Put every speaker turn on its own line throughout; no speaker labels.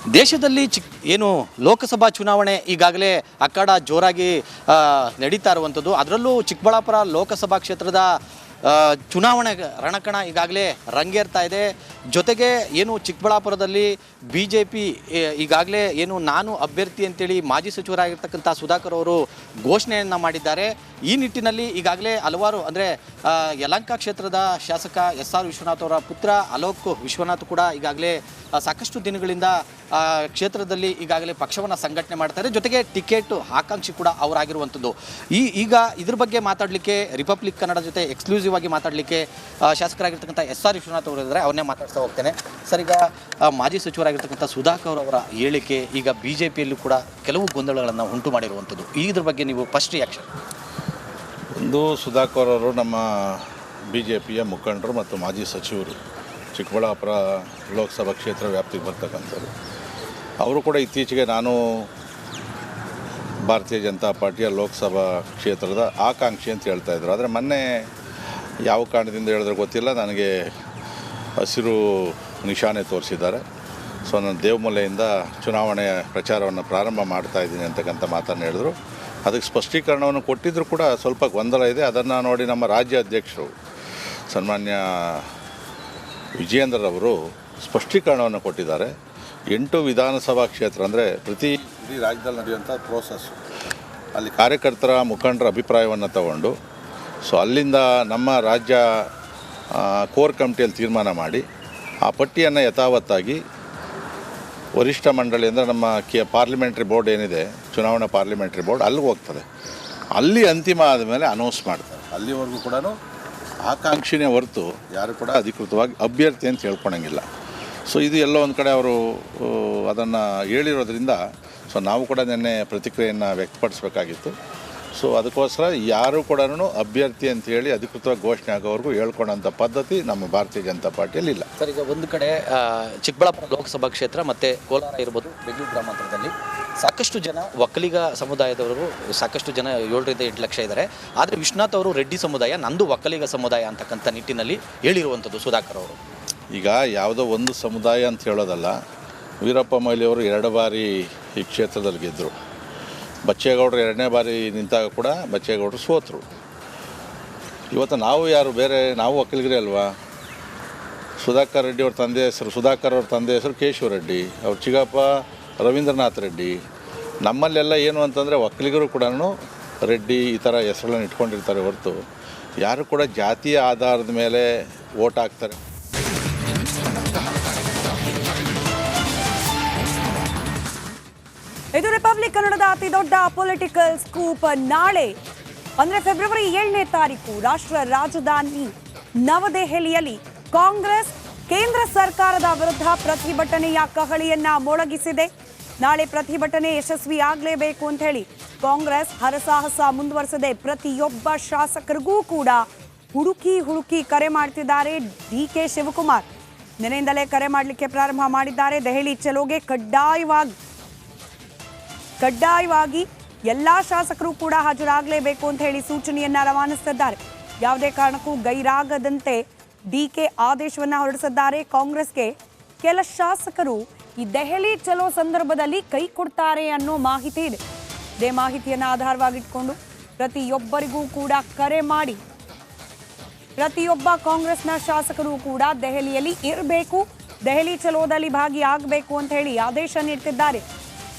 ದೇಶದಲ್ಲಿ ಏನು ಲೋಕಸಭಾ ಚುನಾವಣೆ ಈಗಾಗಲೇ ಅಖಾಡ ಜೋರಾಗಿ ನಡೀತಾ ಇರುವಂಥದ್ದು. ಅದರಲ್ಲೂ ಚಿಕ್ಕಬಳ್ಳಾಪುರ ಲೋಕಸಭಾ ಕ್ಷೇತ್ರದ ಚುನಾವಣೆ ರಣಕಣ ಈಗಾಗಲೇ ರಂಗೇರ್ತಾ ಇದೆ. ಜೊತೆಗೆ ಏನು ಚಿಕ್ಕಬಳ್ಳಾಪುರದಲ್ಲಿ BJP ಈಗಾಗಲೇ ಏನು ನಾನು ಅಭ್ಯರ್ಥಿ ಅಂತೇಳಿ ಮಾಜಿ ಸಚಿವರಾಗಿರ್ತಕ್ಕಂಥ ಸುಧಾಕರ್ ಅವರು ಘೋಷಣೆಯನ್ನು ಮಾಡಿದ್ದಾರೆ. ಈ ನಿಟ್ಟಿನಲ್ಲಿ ಈಗಾಗಲೇ ಹಲವಾರು ಅಂದರೆ ಯಲಹಂಕ ಕ್ಷೇತ್ರದ ಶಾಸಕ SR ವಿಶ್ವನಾಥ್ ಅವರ ಪುತ್ರ ಅಲೋಕ್ ವಿಶ್ವನಾಥ್ ಕೂಡ ಈಗಾಗಲೇ ಸಾಕಷ್ಟು ದಿನಗಳಿಂದ ಕ್ಷೇತ್ರದಲ್ಲಿ ಈಗಾಗಲೇ ಪಕ್ಷವನ್ನು ಸಂಘಟನೆ ಮಾಡ್ತಾರೆ. ಜೊತೆಗೆ ಟಿಕೆಟ್ ಆಕಾಂಕ್ಷಿ ಕೂಡ ಅವರಾಗಿರುವಂಥದ್ದು. ಈಗ ಇದ್ರ ಬಗ್ಗೆ ಮಾತಾಡಲಿಕ್ಕೆ ರಿಪಬ್ಲಿಕ್ ಕನ್ನಡ ಜೊತೆ ಎಕ್ಸ್ಕ್ಲೂಸಿವ್ ಆಗಿ ಮಾತಾಡಲಿಕ್ಕೆ ಶಾಸಕರಾಗಿರ್ತಕ್ಕಂಥ SR ವಿಶ್ವನಾಥ್ ಅವರು ಇದ್ದಾರೆ. ಅವ್ರನ್ನೇ ಮಾತಾಡ್ತಾ ಹೋಗ್ತೇನೆ. ಸರ್, ಈಗ ಮಾಜಿ ಸಚಿವರಾಗಿರ್ತಕ್ಕಂಥ ಸುಧಾಕರ್ ಅವರ ಹೇಳಿಕೆ ಈಗ BJPಯಲ್ಲೂ ಕೂಡ ಕೆಲವು ಗೊಂದಲಗಳನ್ನು ಉಂಟು ಮಾಡಿರುವಂಥದ್ದು. ಇದ್ರ ಬಗ್ಗೆ ನೀವು ಫಸ್ಟ್ ರಿಯಾಕ್ಷನ್?
ಒಂದು, ಸುಧಾಕರ್ ಅವರು ನಮ್ಮ BJPಯ ಮುಖಂಡರು ಮತ್ತು ಮಾಜಿ ಸಚಿವರು, ಚಿಕ್ಕಬಳ್ಳಾಪುರ ಲೋಕಸಭಾ ಕ್ಷೇತ್ರ ವ್ಯಾಪ್ತಿಗೆ ಬರ್ತಕ್ಕಂಥವ್ರು. ಅವರು ಕೂಡ ಇತ್ತೀಚೆಗೆ ನಾನು ಭಾರತೀಯ ಜನತಾ ಪಾರ್ಟಿಯ ಲೋಕಸಭಾ ಕ್ಷೇತ್ರದ ಆಕಾಂಕ್ಷಿ ಅಂತ ಹೇಳ್ತಾಯಿದ್ರು. ಆದರೆ ಮೊನ್ನೆ ಯಾವ ಕಾರಣದಿಂದ ಹೇಳಿದ್ರೆ ಗೊತ್ತಿಲ್ಲ, ನನಗೆ ಹಸಿರು ನಿಶಾನೆ ತೋರಿಸಿದ್ದಾರೆ. ಸೊ ನಾನು ದೇವಮಲೆಯಿಂದ ಚುನಾವಣೆಯ ಪ್ರಚಾರವನ್ನು ಪ್ರಾರಂಭ ಮಾಡ್ತಾಯಿದ್ದೀನಿ ಅಂತಕ್ಕಂಥ ಮಾತನ್ನು ಹೇಳಿದ್ರು. ಅದಕ್ಕೆ ಸ್ಪಷ್ಟೀಕರಣವನ್ನು ಕೊಟ್ಟಿದ್ದರೂ ಕೂಡ ಸ್ವಲ್ಪ ಗೊಂದಲ ಇದೆ. ಅದನ್ನು ನೋಡಿ ನಮ್ಮ ರಾಜ್ಯ ಅಧ್ಯಕ್ಷರು ಸನ್ಮಾನ್ಯ ವಿಜಯೇಂದ್ರರವರು ಸ್ಪಷ್ಟೀಕರಣವನ್ನು ಕೊಟ್ಟಿದ್ದಾರೆ. 8 ವಿಧಾನಸಭಾ ಕ್ಷೇತ್ರ ಅಂದರೆ ಇಡೀ ರಾಜ್ಯದಲ್ಲಿ ನಡೆಯುವಂಥ ಪ್ರೋಸೆಸ್, ಅಲ್ಲಿ ಕಾರ್ಯಕರ್ತರ ಮುಖಂಡರ ಅಭಿಪ್ರಾಯವನ್ನು ತಗೊಂಡು ಸೊ ಅಲ್ಲಿಂದ ನಮ್ಮ ರಾಜ್ಯ ಕೋರ್ ಕಮಿಟಿಯಲ್ಲಿ ತೀರ್ಮಾನ ಮಾಡಿ ಆ ಪಟ್ಟಿಯನ್ನು ಯಥಾವತ್ತಾಗಿ ವರಿಷ್ಠ ಮಂಡಳಿ ಅಂದರೆ ನಮ್ಮ ಪಾರ್ಲಿಮೆಂಟ್ರಿ ಬೋರ್ಡ್ ಏನಿದೆ, ಚುನಾವಣಾ ಪಾರ್ಲಿಮೆಂಟ್ರಿ ಬೋರ್ಡ್, ಅಲ್ಲಿಗೆ ಹೋಗ್ತದೆ. ಅಲ್ಲಿ ಅಂತಿಮ ಆದಮೇಲೆ ಅನೌನ್ಸ್ ಮಾಡ್ತಾರೆ. ಅಲ್ಲಿವರೆಗೂ ಕೂಡ ಆಕಾಂಕ್ಷಿನೇ ಹೊರತು ಯಾರು ಕೂಡ ಅಧಿಕೃತವಾಗಿ ಅಭ್ಯರ್ಥಿ ಅಂತ ಹೇಳ್ಕೊಳಂಗಿಲ್ಲ. ಸೊ ಇದು ಎಲ್ಲೋ ಒಂದು ಕಡೆ ಅವರು ಅದನ್ನು ಹೇಳಿರೋದ್ರಿಂದ ಸೊ ನಾವು ಕೂಡ ನಿನ್ನೆ ಪ್ರತಿಕ್ರಿಯೆಯನ್ನು ವ್ಯಕ್ತಪಡಿಸಬೇಕಾಗಿತ್ತು. ಸೊ ಅದಕ್ಕೋಸ್ಕರ ಯಾರು ಕೂಡ ಅಭ್ಯರ್ಥಿ ಅಂತ ಹೇಳಿ ಅಧಿಕೃತವಾಗಿ ಘೋಷಣೆ ಆಗೋವರೆಗೂ ಹೇಳ್ಕೊಳ್ಳೋಂಥ ಪದ್ಧತಿ ನಮ್ಮ ಭಾರತೀಯ ಜನತಾ ಪಾರ್ಟಿಯಲ್ಲಿ ಇಲ್ಲ.
ಸರ್, ಈಗ ಒಂದು ಕಡೆ ಚಿಕ್ಕಬಳ್ಳಾಪುರ ಲೋಕಸಭಾ ಕ್ಷೇತ್ರ ಮತ್ತು ಕೋಲಾರ ಇರ್ಬೋದು, ಬೆಂಗಳೂರು ಗ್ರಾಮಾಂತರದಲ್ಲಿ ಸಾಕಷ್ಟು ಜನ ಒಕ್ಕಲಿಗ ಸಮುದಾಯದವರು, ಸಾಕಷ್ಟು ಜನ 7 ರಿಂದ 8 ಲಕ್ಷ ಇದ್ದಾರೆ. ಆದರೆ ವಿಶ್ವನಾಥ್ ಅವರು ರೆಡ್ಡಿ ಸಮುದಾಯ, ನಂದು ಒಕ್ಕಲಿಗ ಸಮುದಾಯ ಅಂತಕ್ಕಂಥ ನಿಟ್ಟಿನಲ್ಲಿ ಹೇಳಿರುವಂಥದ್ದು ಸುಧಾಕರ್ ಅವರು.
ಈಗ ಯಾವುದೋ ಒಂದು ಸಮುದಾಯ ಅಂತ ಹೇಳೋದಲ್ಲ. ವೀರಪ್ಪ ಮೊಯ್ಲಿಯವರು 2 ಬಾರಿ ಈ ಕ್ಷೇತ್ರದಲ್ಲಿ ಗೆದ್ದರು. ಬಚ್ಚೇಗೌಡರು 2ನೇ ಬಾರಿ ನಿಂತಾಗ ಕೂಡ ಬಚ್ಚೇಗೌಡರು ಸೋತರು. ಇವತ್ತು ನಾವು ಯಾರು ಬೇರೆ, ನಾವು ಒಕ್ಕಲಿಗರೇ ಅಲ್ವಾ. ಸುಧಾಕರ್ ರೆಡ್ಡಿ ಅವ್ರ ತಂದೆ ಹೆಸರು, ಸುಧಾಕರ್ ಅವ್ರ ತಂದೆ ಹೆಸರು ಕೇಶವ ರೆಡ್ಡಿ, ಅವ್ರ ಚಿಕ್ಕಪ್ಪ ರವೀಂದ್ರನಾಥ್ ರೆಡ್ಡಿ. ನಮ್ಮಲ್ಲೆಲ್ಲ ಏನು ಅಂತಂದರೆ ಒಕ್ಕಲಿಗರು ಕೂಡ ರೆಡ್ಡಿ ಈ ಥರ ಹೆಸರುಗಳನ್ನು ಇಟ್ಕೊಂಡಿರ್ತಾರೆ ಹೊರತು ಯಾರು ಕೂಡ ಜಾತಿಯ ಆಧಾರದ ಮೇಲೆ ವೋಟ್ ಹಾಕ್ತಾರೆ.
ಇದು ರಿಪಬ್ಲಿಕ್ ಕನ್ನಡದ ಅತಿ ದೊಡ್ಡ ಪೊಲಿಟಿಕಲ್ ಸ್ಕೂಪ್. ನಾಳೆ ಅಂದರೆ ಫೆಬ್ರವರಿ 7ನೇ ತಾರೀಕು ರಾಷ್ಟ್ರ ರಾಜಧಾನಿ ನವದೆಹಲಿಯಲ್ಲಿ ಕಾಂಗ್ರೆಸ್ ಕೇಂದ್ರ ಸರ್ಕಾರದ ವಿರುದ್ಧ ಪ್ರತಿಭಟನೆಯ ಕಹಳಿಯನ್ನ ಮೊಳಗಿಸಿದೆ. ನಾಳೆ ಪ್ರತಿಭಟನೆ ಯಶಸ್ವಿ ಆಗಲೇಬೇಕು ಅಂತ ಹೇಳಿ ಕಾಂಗ್ರೆಸ್ ಹರಸಾಹಸ ಮುಂದುವರೆಸಿದೆ. ಪ್ರತಿಯೊಬ್ಬ ಶಾಸಕರಿಗೂ ಕೂಡ ಹುಡುಕಿ ಕರೆ ಮಾಡ್ತಿದ್ದಾರೆ. DK ಶಿವಕುಮಾರ್ ನಿನ್ನೆಯಿಂದಲೇ ಕರೆ ಮಾಡಲಿಕ್ಕೆ ಪ್ರಾರಂಭ ಮಾಡಿದ್ದಾರೆ. ದೆಹಲಿ ಚಲೋಗೆ ಕಡ್ಡಾಯವಾಗಿ ಎಲ್ಲ ಶಾಸಕರು ಕೂಡ ಹಾಜರಾಗಲೇಬೇಕು ಅಂತ ಹೇಳಿ ಸೂಚನೆಯನ್ನ ರವಾನಿಸುತ್ತಿದ್ದಾರೆ. ಯಾವುದೇ ಕಾರಣಕ್ಕೂ ಗೈರಾಗದಂತೆ DK ಆದೇಶವನ್ನ ಹೊರಡಿಸಿದ್ದಾರೆ. ಕಾಂಗ್ರೆಸ್ಗೆ ಕೆಲ ಶಾಸಕರು ಈ ದೆಹಲಿ ಚಲೋ ಸಂದರ್ಭದಲ್ಲಿ ಕೈ ಕೊಡ್ತಾರೆ ಅನ್ನೋ ಮಾಹಿತಿ ಇದೆ. ಇದೇ ಮಾಹಿತಿಯನ್ನು ಆಧಾರವಾಗಿಟ್ಕೊಂಡು ಪ್ರತಿಯೊಬ್ಬರಿಗೂ ಕೂಡ ಕರೆ ಮಾಡಿ ಪ್ರತಿಯೊಬ್ಬ ಕಾಂಗ್ರೆಸ್ನ ಶಾಸಕರು ಕೂಡ ದೆಹಲಿಯಲ್ಲಿ ಇರಬೇಕು, ದೆಹಲಿ ಚಲೋದಲ್ಲಿ ಭಾಗಿಯಾಗಬೇಕು ಅಂತ ಹೇಳಿ ಆದೇಶ ನೀಡುತ್ತಿದ್ದಾರೆ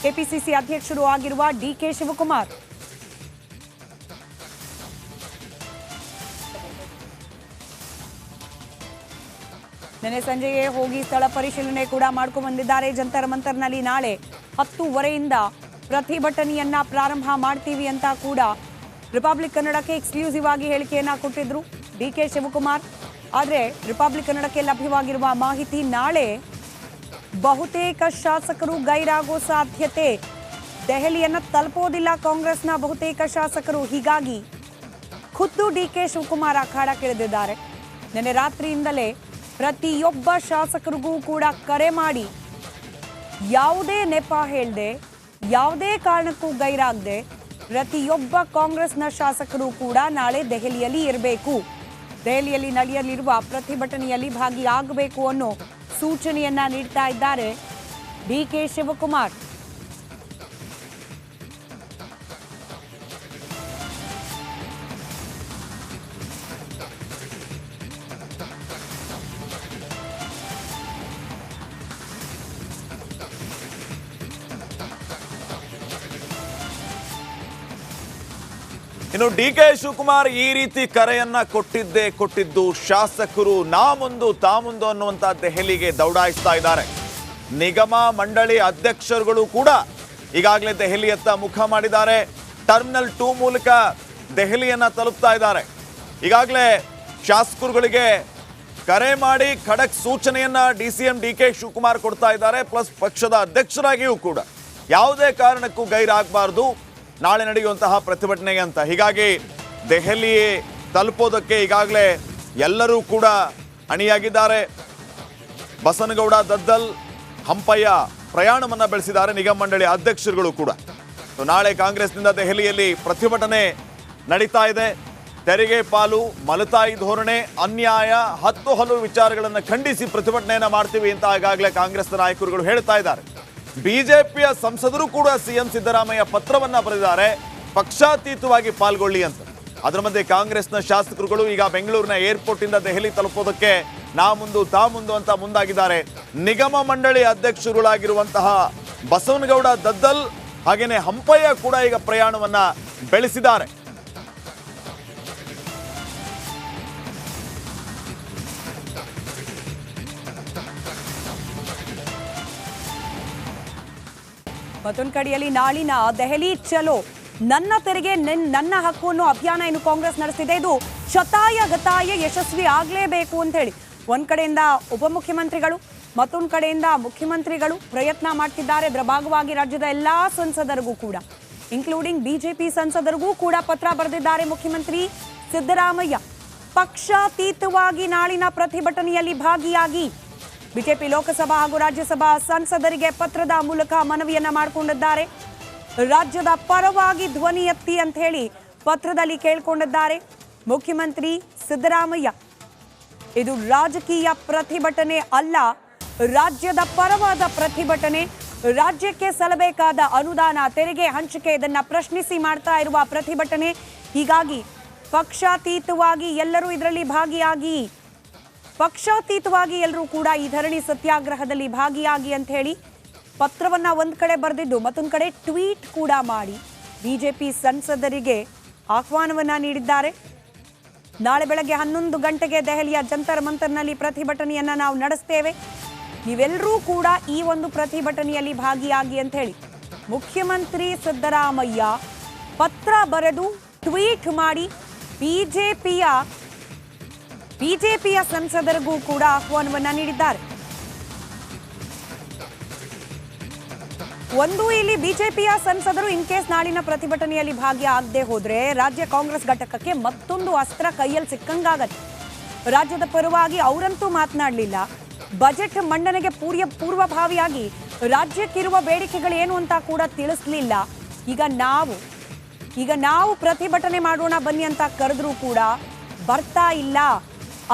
ಕೆಪಿಸಿಸಿ ಅಧ್ಯಕ್ಷರು ಆಗಿರುವ DK ಶಿವಕುಮಾರ್. ನಿನ್ನೆ ಸಂಜೆಯೇ ಹೋಗಿ ಸ್ಥಳ ಪರಿಶೀಲನೆ ಕೂಡ ಮಾಡ್ಕೊಂಡು ಬಂದಿದ್ದಾರೆ. ಜಂತರ್ ಮಂತರ್ನಲ್ಲಿ ನಾಳೆ 10:30ರಿಂದ ಪ್ರತಿಭಟನೆಯನ್ನ ಪ್ರಾರಂಭ ಮಾಡ್ತೀವಿ ಅಂತ ಕೂಡ ರಿಪಬ್ಲಿಕ್ ಕನ್ನಡಕ್ಕೆ ಎಕ್ಸ್ಕ್ಲೂಸಿವ್ ಆಗಿ ಹೇಳಿಕೆಯನ್ನ ಕೊಟ್ಟಿದ್ರು DK ಶಿವಕುಮಾರ್. ಆದರೆ ರಿಪಬ್ಲಿಕ್ ಕನ್ನಡಕ್ಕೆ ಲಭ್ಯವಾಗಿರುವ ಮಾಹಿತಿ, ನಾಳೆ ಬಹುತೇಕ ಶಾಸಕರು ಗೈರಾಗೋ ಸಾಧ್ಯತೆ, ದೆಹಲಿಯನ್ನು ತಲುಪೋದಿಲ್ಲ ಕಾಂಗ್ರೆಸ್ನ ಬಹುತೇಕ ಶಾಸಕರು. ಹೀಗಾಗಿ ಖುದ್ದು DK ಶಿವಕುಮಾರ್ ಅಖಾಡಕ್ಕಿಳಿದಿದ್ದಾರೆ. ನಿನ್ನೆ ರಾತ್ರಿಯಿಂದಲೇ ಪ್ರತಿಯೊಬ್ಬ ಶಾಸಕರಿಗೂ ಕೂಡ ಕರೆ ಮಾಡಿ ಯಾವುದೇ ನೆಪ ಹೇಳದೆ, ಯಾವುದೇ ಕಾರಣಕ್ಕೂ ಗೈರಾಗದೆ ಪ್ರತಿಯೊಬ್ಬ ಕಾಂಗ್ರೆಸ್ನ ಶಾಸಕರು ಕೂಡ ನಾಳೆ ದೆಹಲಿಯಲ್ಲಿ ಇರಬೇಕು, ದೆಹಲಿಯಲ್ಲಿ ನಡೆಯಲಿರುವ ಪ್ರತಿಭಟನೆಯಲ್ಲಿ ಭಾಗಿಯಾಗಬೇಕು ಅನ್ನೋ ಸೂಚನೆಯನ್ನ ನೀಡ್ತಾ ಇದ್ದಾರೆ ಡಿಕೆ ಶಿವಕುಮಾರ್.
ಇನ್ನು ಡಿಕೆ ಶಿವಕುಮಾರ್ ಈ ರೀತಿ ಕರೆಯನ್ನ ಕೊಟ್ಟಿದ್ದು ಶಾಸಕರು ನಾ ಮುಂದು ತಾ ಮುಂದು ಅನ್ನುವಂತ ದೆಹಲಿಗೆ ದೌಡಾಯಿಸ್ತಾ ಇದ್ದಾರೆ. ನಿಗಮ ಮಂಡಳಿ ಅಧ್ಯಕ್ಷರುಗಳು ಕೂಡ ಈಗಾಗಲೇ ದೆಹಲಿಯತ್ತ ಮುಖ ಮಾಡಿದ್ದಾರೆ. ಟರ್ಮಿನಲ್ 2 ಮೂಲಕ ದೆಹಲಿಯನ್ನ ತಲುಪ್ತಾ ಇದ್ದಾರೆ. ಈಗಾಗಲೇ ಶಾಸಕರುಗಳಿಗೆ ಕರೆ ಮಾಡಿ ಖಡಕ್ ಸೂಚನೆಯನ್ನ ಡಿಸಿಎಂ ಡಿಕೆ ಶಿವಕುಮಾರ್ ಕೊಡ್ತಾ ಇದ್ದಾರೆ. ಪ್ಲಸ್ ಪಕ್ಷದ ಅಧ್ಯಕ್ಷರಾಗಿಯೂ ಕೂಡ ಯಾವುದೇ ಕಾರಣಕ್ಕೂ ಗೈರಾಗಬಾರದು ನಾಳೆ ನಡೆಯುವಂತಹ ಪ್ರತಿಭಟನೆಗೆ ಅಂತ. ಹೀಗಾಗಿ ದೆಹಲಿ ತಲುಪೋದಕ್ಕೆ ಈಗಾಗಲೇ ಎಲ್ಲರೂ ಕೂಡ ಅಣಿಯಾಗಿದ್ದಾರೆ. ಬಸನಗೌಡ, ದದ್ದಲ್, ಹಂಪಯ್ಯ ಪ್ರಯಾಣವನ್ನ ಬೆಳೆಸಿದ್ದಾರೆ ನಿಗಮ ಮಂಡಳಿ ಅಧ್ಯಕ್ಷರುಗಳು ಕೂಡ. ನಾಳೆ ಕಾಂಗ್ರೆಸ್ನಿಂದ ದೆಹಲಿಯಲ್ಲಿ ಪ್ರತಿಭಟನೆ ನಡೀತಾ ಇದೆ. ತೆರಿಗೆ ಪಾಲು, ಮಲತಾಯಿ ಧೋರಣೆ, ಅನ್ಯಾಯ, 10 ಹಲವು ವಿಚಾರಗಳನ್ನು ಖಂಡಿಸಿ ಪ್ರತಿಭಟನೆಯನ್ನ ಮಾಡ್ತೀವಿ ಅಂತ ಈಗಾಗಲೇ ಕಾಂಗ್ರೆಸ್ ನಾಯಕರುಗಳು ಹೇಳ್ತಾ ಇದ್ದಾರೆ. ಬಿಜೆಪಿಯ ಸಂಸದರು ಕೂಡ ಸಿಎಂ ಸಿದ್ದರಾಮಯ್ಯ ಪತ್ರವನ್ನ ಬರೆದಿದ್ದಾರೆ, ಪಕ್ಷಾತೀತವಾಗಿ ಪಾಲ್ಗೊಳ್ಳಿ ಅಂತ. ಅದರ ಮಧ್ಯೆ ಕಾಂಗ್ರೆಸ್ನ ಶಾಸಕರುಗಳು ಈಗ ಬೆಂಗಳೂರಿನ ಏರ್ಪೋರ್ಟ್ ಇಂದ ದೆಹಲಿ ತಲುಪೋದಕ್ಕೆ ನಾ ಮುಂದು ತಾ ಮುಂದು ಅಂತ ಮುಂದಾಗಿದ್ದಾರೆ. ನಿಗಮ ಮಂಡಳಿ ಅಧ್ಯಕ್ಷರುಗಳಾಗಿರುವಂತಹ ಬಸವನಗೌಡ, ದದ್ದಲ್ ಹಾಗೇನೆ ಹಂಪಯ್ಯ ಕೂಡ ಈಗ ಪ್ರಯಾಣವನ್ನ ಬೆಳೆಸಿದ್ದಾರೆ.
ಮತ್ತೊಂದು ಕಡೆಯಲ್ಲಿ ನಾಳಿನ ದೆಹಲಿ ಚಲೋ ನನ್ನ ತೆರಿಗೆ ನನ್ನ ಹಕ್ಕು ಅನ್ನೋ ಅಭಿಯಾನ ಏನು ಕಾಂಗ್ರೆಸ್ ನಡೆಸಿದೆ, ಇದು ಶತಾಯ ಗತಾಯ ಯಶಸ್ವಿ ಆಗಲೇಬೇಕು ಅಂತ ಹೇಳಿ ಒಂದ್ ಕಡೆಯಿಂದ ಉಪಮುಖ್ಯಮಂತ್ರಿಗಳು, ಮತ್ತೊಂದು ಕಡೆಯಿಂದ ಮುಖ್ಯಮಂತ್ರಿಗಳು ಪ್ರಯತ್ನ ಮಾಡ್ತಿದ್ದಾರೆ. ಇದರ ಭಾಗವಾಗಿ ರಾಜ್ಯದ ಎಲ್ಲಾ ಸಂಸದರಿಗೂ ಕೂಡ, ಇನ್ಕ್ಲೂಡಿಂಗ್ ಬಿಜೆಪಿ ಸಂಸದರಿಗೂ ಕೂಡ ಪತ್ರ ಬರೆದಿದ್ದಾರೆ ಮುಖ್ಯಮಂತ್ರಿ ಸಿದ್ದರಾಮಯ್ಯ. ಪಕ್ಷಾತೀತವಾಗಿ ನಾಳಿನ ಪ್ರತಿಭಟನೆಯಲ್ಲಿ ಭಾಗಿಯಾಗಿ ಬಿಜೆಪಿ ಲೋಕಸಭಾ ಹಾಗೂ ರಾಜ್ಯಸಭಾ ಸಂಸದರಿಗೆ ಪತ್ರದ ಮೂಲಕ ಮನವಿಯನ್ನ ಮಾಡಿಕೊಂಡಿದ್ದಾರೆ. ರಾಜ್ಯದ ಪರವಾಗಿ ಧ್ವನಿ ಎತ್ತಿ ಅಂತ ಹೇಳಿ ಪತ್ರದಲ್ಲಿ ಕೇಳಿಕೊಂಡಿದ್ದಾರೆ ಮುಖ್ಯಮಂತ್ರಿ ಸಿದ್ದರಾಮಯ್ಯ. ಇದು ರಾಜಕೀಯ ಪ್ರತಿಭಟನೆ ಅಲ್ಲ, ರಾಜ್ಯದ ಪರವಾದ ಪ್ರತಿಭಟನೆ. ರಾಜ್ಯಕ್ಕೆ ಸಲ್ಲಬೇಕಾದ ಅನುದಾನ, ತೆರಿಗೆ ಹಂಚಿಕೆ ಇದನ್ನ ಪ್ರಶ್ನಿಸಿ ಮಾಡ್ತಾ ಇರುವ ಪ್ರತಿಭಟನೆ. ಹೀಗಾಗಿ ಪಕ್ಷಾತೀತವಾಗಿ ಎಲ್ಲರೂ ಇದರಲ್ಲಿ ಭಾಗಿಯಾಗಿ, ಪಕ್ಷಾತೀತವಾಗಿ ಎಲ್ಲರೂ ಕೂಡ ಈ ಧರಣಿ ಸತ್ಯಾಗ್ರಹದಲ್ಲಿ ಭಾಗಿಯಾಗಿ ಅಂತ ಹೇಳಿ ಪತ್ರವನ್ನ ಒಂದ್ ಕಡೆ ಬರೆದಿದ್ದು, ಮತ್ತೊಂದು ಕಡೆ ಟ್ವೀಟ್ ಕೂಡ ಮಾಡಿ ಬಿಜೆಪಿ ಸಂಸದರಿಗೆ ಆಹ್ವಾನವನ್ನ ನೀಡಿದ್ದಾರೆ. ನಾಳೆ ಬೆಳಗ್ಗೆ 11 ಗಂಟೆಗೆ ದೆಹಲಿಯ ಜಂತರ್ ಮಂತರ್ನಲ್ಲಿ ಪ್ರತಿಭಟನೆಯನ್ನ ನಾವು ನಡೆಸ್ತೇವೆ, ನೀವೆಲ್ಲರೂ ಕೂಡ ಈ ಒಂದು ಪ್ರತಿಭಟನೆಯಲ್ಲಿ ಭಾಗಿಯಾಗಿ ಅಂತ ಹೇಳಿ ಮುಖ್ಯಮಂತ್ರಿ ಸಿದ್ದರಾಮಯ್ಯ ಪತ್ರ ಬರೆದು ಟ್ವೀಟ್ ಮಾಡಿ ಬಿಜೆಪಿಯ ಸಂಸದರಿಗೂ ಕೂಡ ಆಹ್ವಾನವನ್ನ ನೀಡಿದ್ದಾರೆ. ಒಂದು, ಇಲ್ಲಿ ಬಿಜೆಪಿಯ ಸಂಸದರು ಇನ್ ಕೇಸ್ ನಾಳಿನ ಪ್ರತಿಭಟನೆಯಲ್ಲಿ ಭಾಗಿಯಾಗದೆ ಹೋದ್ರೆ ರಾಜ್ಯ ಕಾಂಗ್ರೆಸ್ ಘಟಕಕ್ಕೆ ಮತ್ತೊಂದು ಅಸ್ತ್ರ ಕೈಯಲ್ಲಿ ಸಿಕ್ಕಂಗಾಗತ್ತೆ. ರಾಜ್ಯದ ಪರವಾಗಿ ಅವರಂತೂ ಮಾತನಾಡಲಿಲ್ಲ, ಬಜೆಟ್ ಮಂಡನೆಗೆ ಪೂರ್ವಭಾವಿಯಾಗಿ ರಾಜ್ಯಕ್ಕಿರುವ ಬೇಡಿಕೆಗಳೇನು ಅಂತ ಕೂಡ ತಿಳಿಸಲಿಲ್ಲ. ಈಗ ನಾವು ಪ್ರತಿಭಟನೆ ಮಾಡೋಣ ಬನ್ನಿ ಅಂತ ಕರೆದ್ರೂ ಕೂಡ ಬರ್ತಾ ಇಲ್ಲ.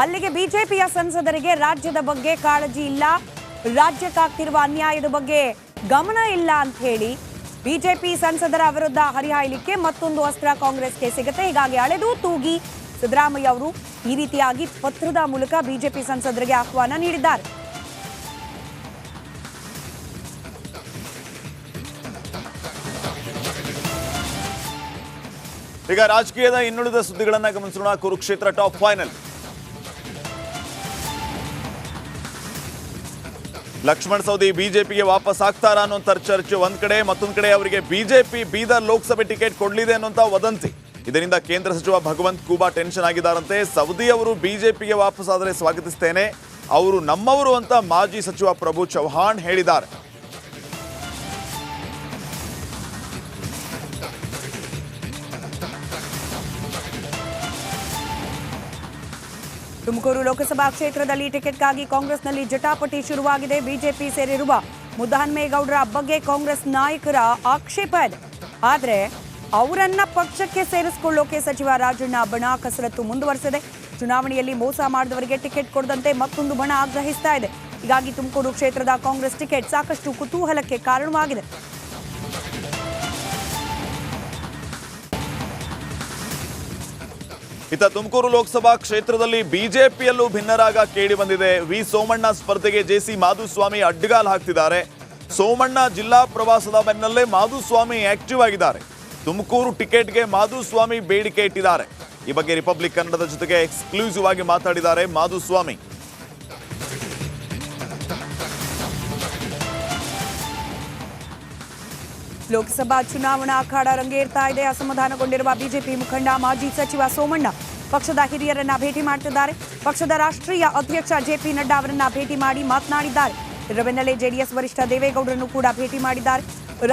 ಅಲ್ಲಿಗೆ ಬಿಜೆಪಿಯ ಸಂಸದರಿಗೆ ರಾಜ್ಯದ ಬಗ್ಗೆ ಕಾಳಜಿ ಇಲ್ಲ, ರಾಜ್ಯಕ್ಕಾಗ್ತಿರುವ ಅನ್ಯಾಯದ ಬಗ್ಗೆ ಗಮನ ಇಲ್ಲ ಅಂತ ಹೇಳಿ ಬಿಜೆಪಿ ಸಂಸದರ ವಿರುದ್ಧ ಹರಿಹಾಯಲಿಕ್ಕೆ ಮತ್ತೊಂದು ಅಸ್ತ್ರ ಕಾಂಗ್ರೆಸ್ಗೆ ಸಿಗುತ್ತೆ. ಹೀಗಾಗಿ ಅಳೆದು ತೂಗಿ ಸಿದ್ದರಾಮಯ್ಯ ಅವರು ಈ ರೀತಿಯಾಗಿ ಪತ್ರದ ಮೂಲಕ ಬಿಜೆಪಿ ಸಂಸದರಿಗೆ ಆಹ್ವಾನ ನೀಡಿದ್ದಾರೆ.
ಈಗ ರಾಜಕೀಯದ ಇನ್ನುಳಿದ ಸುದ್ದಿಗಳನ್ನ ಗಮನಿಸೋಣ. Kurukshetra top final. ಲಕ್ಷ್ಮಣ್ ಸವದಿ ಬಿಜೆಪಿಗೆ ವಾಪಸ್ ಆಗ್ತಾರಾ ಅನ್ನೋಂಥ ಚರ್ಚೆ ಒಂದ್ ಕಡೆ, ಮತ್ತೊಂದ್ ಕಡೆ ಅವರಿಗೆ ಬಿಜೆಪಿ ಬೀದರ್ ಲೋಕಸಭೆ ಟಿಕೆಟ್ ಕೊಡ್ಲಿದೆ ಅನ್ನೋಂಥ ವದಂತಿ. ಇದರಿಂದ ಕೇಂದ್ರ ಸಚಿವ ಭಗವಂತ್ ಖೂಬಾ ಟೆನ್ಷನ್ ಆಗಿದ್ದಾರಂತೆ. ಸವದಿ ಅವರು ಬಿಜೆಪಿಗೆ ವಾಪಸ್ ಆದರೆ ಸ್ವಾಗತಿಸ್ತೇನೆ, ಅವರು ನಮ್ಮವರು ಅಂತ ಮಾಜಿ ಸಚಿವ ಪ್ರಭು ಚೌಹಾಣ್ ಹೇಳಿದ್ದಾರೆ.
ತುಮಕೂರು ಲೋಕಸಭಾ ಕ್ಷೇತ್ರದಲ್ಲಿ ಟಿಕೆಟ್ಗಾಗಿ ಕಾಂಗ್ರೆಸ್ನಲ್ಲಿ ಜಟಾಪಟಿ ಶುರುವಾಗಿದೆ. ಬಿಜೆಪಿ ಸೇರಿರುವ ಮುದ್ದಹನುಮೇಗೌಡರ ಬಗ್ಗೆ ಕಾಂಗ್ರೆಸ್ ನಾಯಕರ ಆಕ್ಷೇಪ ಇದೆ. ಆದರೆ ಅವರನ್ನ ಪಕ್ಷಕ್ಕೆ ಸೇರಿಸಿಕೊಳ್ಳೋಕೆ ಸಚಿವ ರಾಜಣ್ಣ ಬಣ ಕಸರತ್ತು ಮುಂದುವರೆಸಿದೆ. ಚುನಾವಣೆಯಲ್ಲಿ ಮೋಸ ಮಾಡಿದವರಿಗೆ ಟಿಕೆಟ್ ಕೊಡದಂತೆ ಮತ್ತೊಂದು ಬಣ ಆಗ್ರಹಿಸ್ತಾ ಇದೆ. ಹೀಗಾಗಿ ತುಮಕೂರು ಕ್ಷೇತ್ರದ ಕಾಂಗ್ರೆಸ್ ಟಿಕೆಟ್ ಸಾಕಷ್ಟು ಕುತೂಹಲಕ್ಕೆ ಕಾರಣವಾಗಿದೆ.
ಇತ್ತ ತುಮಕೂರು ಲೋಕಸಭಾ ಕ್ಷೇತ್ರದಲ್ಲಿ ಬಿಜೆಪಿಯಲ್ಲೂ ಭಿನ್ನರಾಗ ಕೇಳಿ ಬಂದಿದೆ. ವಿ ಸೋಮಣ್ಣ ಸ್ಪರ್ಧೆಗೆ ಜೆಸಿ ಮಾಧುಸ್ವಾಮಿ ಅಡ್ಡಗಾಲು ಹಾಕ್ತಿದ್ದಾರೆ. ಸೋಮಣ್ಣ ಜಿಲ್ಲಾ ಪ್ರವಾಸದ ಬೆನ್ನಲ್ಲೇ ಮಾಧುಸ್ವಾಮಿ ಆಕ್ಟಿವ್ ಆಗಿದ್ದಾರೆ. ತುಮಕೂರು ಟಿಕೆಟ್ಗೆ ಮಾಧುಸ್ವಾಮಿ ಬೇಡಿಕೆ ಇಟ್ಟಿದ್ದಾರೆ. ಈ ಬಗ್ಗೆ ರಿಪಬ್ಲಿಕ್ ಕನ್ನಡದ ಜೊತೆಗೆ ಎಕ್ಸ್ಕ್ಲೂಸಿವ್ ಆಗಿ ಮಾತಾಡಿದ್ದಾರೆ ಮಾಧುಸ್ವಾಮಿ.
ಲೋಕಸಭಾ ಚುನಾವಣಾ ಅಖಾಡ ರಂಗೇರ್ತಾ ಇದೆ. ಅಸಮಾಧಾನಗೊಂಡಿರುವ ಬಿಜೆಪಿ ಮುಖಂಡ ಮಾಜಿ ಸಚಿವ ಸೋಮಣ್ಣ ಪಕ್ಷದ ಹಿರಿಯರನ್ನ ಭೇಟಿ ಮಾಡುತ್ತಿದ್ದಾರೆ. ಪಕ್ಷದ ರಾಷ್ಟ್ರೀಯ ಅಧ್ಯಕ್ಷ ಜೆಪಿ ನಡ್ಡಾ ಅವರನ್ನ ಭೇಟಿ ಮಾಡಿ ಮಾತನಾಡಿದ್ದಾರೆ. ಇದರ ಬೆನ್ನಲ್ಲೇ ಜೆಡಿಎಸ್ ವರಿಷ್ಠ ದೇವೇಗೌಡರನ್ನು ಕೂಡ ಭೇಟಿ ಮಾಡಿದ್ದಾರೆ.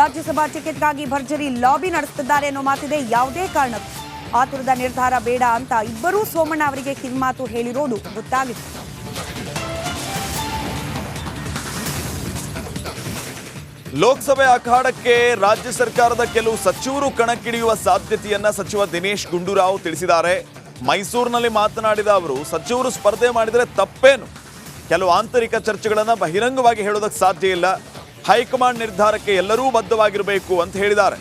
ರಾಜ್ಯಸಭಾ ಟಿಕೆಟ್ಗಾಗಿ ಭರ್ಜರಿ ಲಾಬಿ ನಡೆಸುತ್ತಿದ್ದಾರೆ ಅನ್ನೋ ಮಾತಿದೆ. ಯಾವುದೇ ಕಾರಣಕ್ಕೂ ಆತುರದ ನಿರ್ಧಾರ ಬೇಡ ಅಂತ ಇಬ್ಬರೂ ಸೋಮಣ್ಣ ಅವರಿಗೆ ಕಿವಿಮಾತು ಹೇಳಿರೋದು ಗೊತ್ತಾಗಿದೆ.
ಲೋಕಸಭೆ ಅಖಾಡಕ್ಕೆ ರಾಜ್ಯ ಸರ್ಕಾರದ ಕೆಲವು ಸಚಿವರು ಕಣಕ್ಕಿಳಿಯುವ ಸಾಧ್ಯತೆಯನ್ನ ಸಚಿವ ದಿನೇಶ್ ಗುಂಡೂರಾವ್ ತಿಳಿಸಿದ್ದಾರೆ. ಮೈಸೂರಿನಲ್ಲಿ ಮಾತನಾಡಿದ ಅವರು, ಸಚಿವರು ಸ್ಪರ್ಧೆ ಮಾಡಿದರೆ ತಪ್ಪೇನು, ಕೆಲವು ಆಂತರಿಕ ಚರ್ಚೆಗಳನ್ನು ಬಹಿರಂಗವಾಗಿ ಹೇಳೋದಕ್ಕೆ ಸಾಧ್ಯ ಇಲ್ಲ, ಹೈಕಮಾಂಡ್ ನಿರ್ಧಾರಕ್ಕೆ ಎಲ್ಲರೂ ಬದ್ಧವಾಗಿರಬೇಕು ಅಂತ ಹೇಳಿದ್ದಾರೆ.